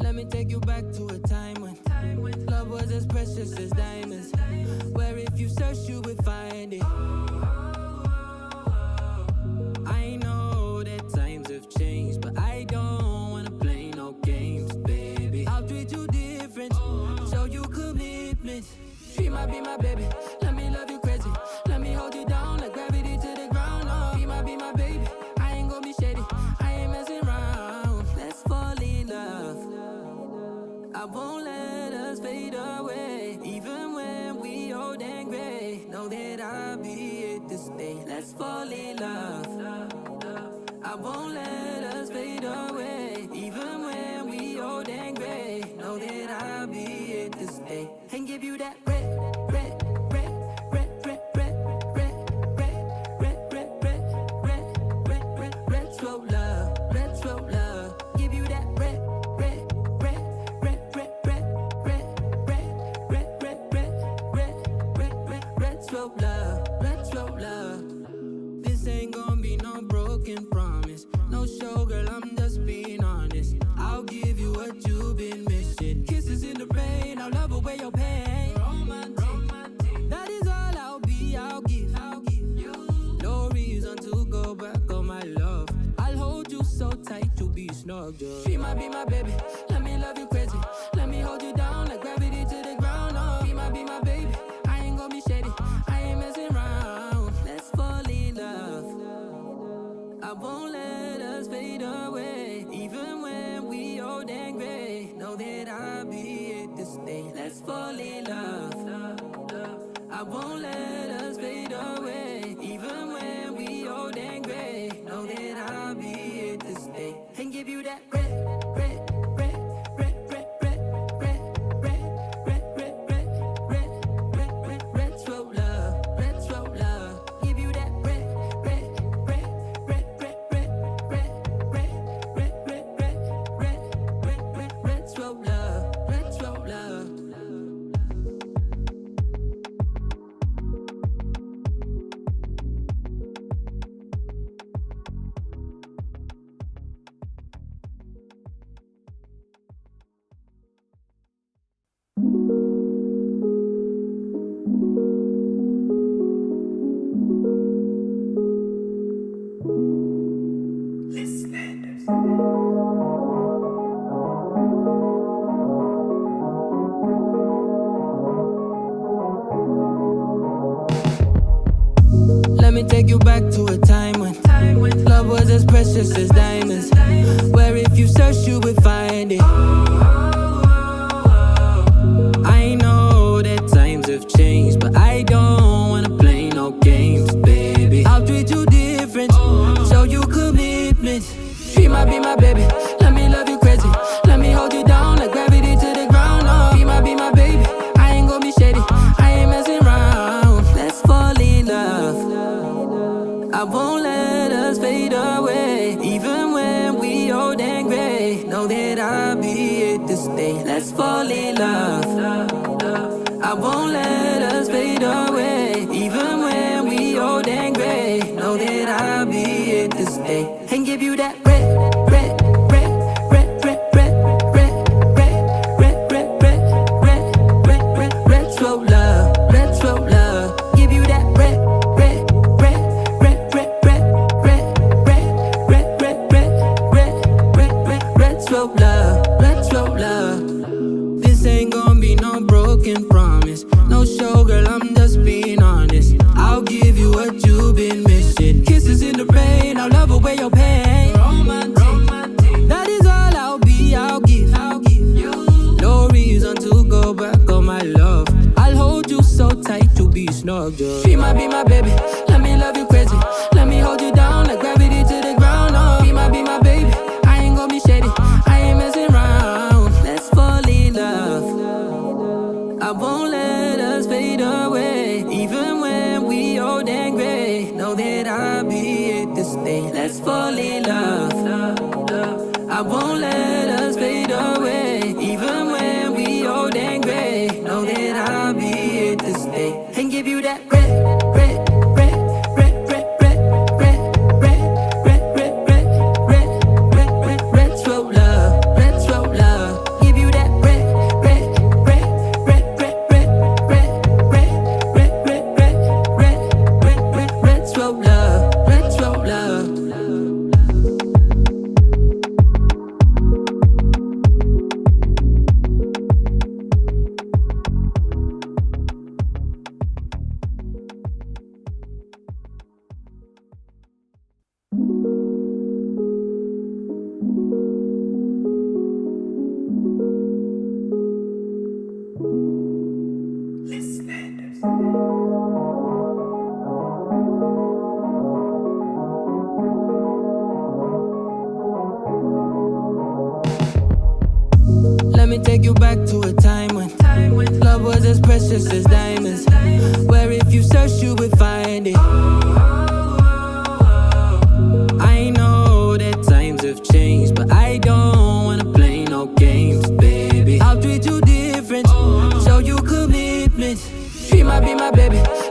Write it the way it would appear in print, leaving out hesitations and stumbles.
Let me take you back to a time when love was as precious as diamonds, where if you search you would find it. I know that times have changed, but I don't wanna play no games, baby. I'll treat you different, show you commitment. She might be my baby, let me love you crazy. Let me hold you down like gravity to the ground. Oh, be my baby, I ain't gonna be shady, I ain't messing around. Let's fall in love, I won't let us fade away. Even when we old and gray, know that I'll be here to stay. Let's fall in love, I won't let us fade away. Even when we old and gray, know that I'll be here to stay. And give you that red, red, red, red, red, red, red, red, red, red, red, red, red, red, retro love, retro love. Give you that red, red, red, red, red, red, red, red, red, red, red, red, red, red, retro love, retro love. This ain't gonna be no broken promise, no show, girl, I'm just being honest. I'll give you what you've been missing. Kisses in the rain, I'll love away your pain. Romantic, that is all I'll be, I'll give you. No reason to go back on my love. I'll hold you so tight, you'll be snug, girl. She might be my baby, let me love you crazy. Let me hold you down like gravity to the ground. Oh, be my baby, I ain't gonna be shady, I ain't messing around. Let's fall in love, I won't let us fade away. Even when we old and gray, know that I'll be here to stay. Let's fall in love, I won't let us fade away. Even when we old and gray, know that I'll be here to stay. And give you that red, red, red, red, red, red, red, red, red, red, red, red, red, red, retro love, retro love. Give you that red, red, red, red, red, red, red, red, red, red, red, red, red, red, retro love, retro love. Let me take you back to a time when love was as precious as diamonds, where if you search you would find it. I know that times have changed, but I don't wanna play no games, baby. I'll treat you different, show you commitment. She might be my baby, let me love you crazy. Let me hold you down like gravity to the ground. Oh, be my baby, I ain't gonna be shady, I ain't messing around. Let's fall in love, I won't let us fade away. Even when we old and gray, know that I'll be here to stay. Let's fall in love, I won't let us fade away. Even when we old and gray, know that I'll be here to stay. And give you that red, red, red, red, red, red, red, red, red, red, red, red, red, red, retro love, retro love. Give you that red, red, red, red, red, red, red, red, red, red, red, red, red, red, retro love, retro love. This ain't gonna be no broken promise, no show, girl, I'm just being honest. I'll give you what you've been missing. Kisses in the rain, I'll love away your pain. Romantic, that is all I'll be, I'll give you. No reason to go back on my love. I'll hold you so tight, you'll be snug, girl. She might be my baby, let me love you crazy. Let me hold you down like gravity to the ground. Oh, be my baby, I ain't gonna be shady, I ain't messing around. Let's fall in love, I won't let us fade away. Even when we old and gray, know that I'll be here to stay. Let's fall in love, I won't let us fade away. Even when we old and gray, know that I'll be here to stay. And give you that red, red, red, red, red, red, red, red, red, red, red, red, red, red, retro love, retro love. me take you back to a time when love was as precious as diamonds, where if you search you would find it. I know that times have changed, but I don't wanna play no games, baby. I'll treat you different, show you commitment. Be my baby.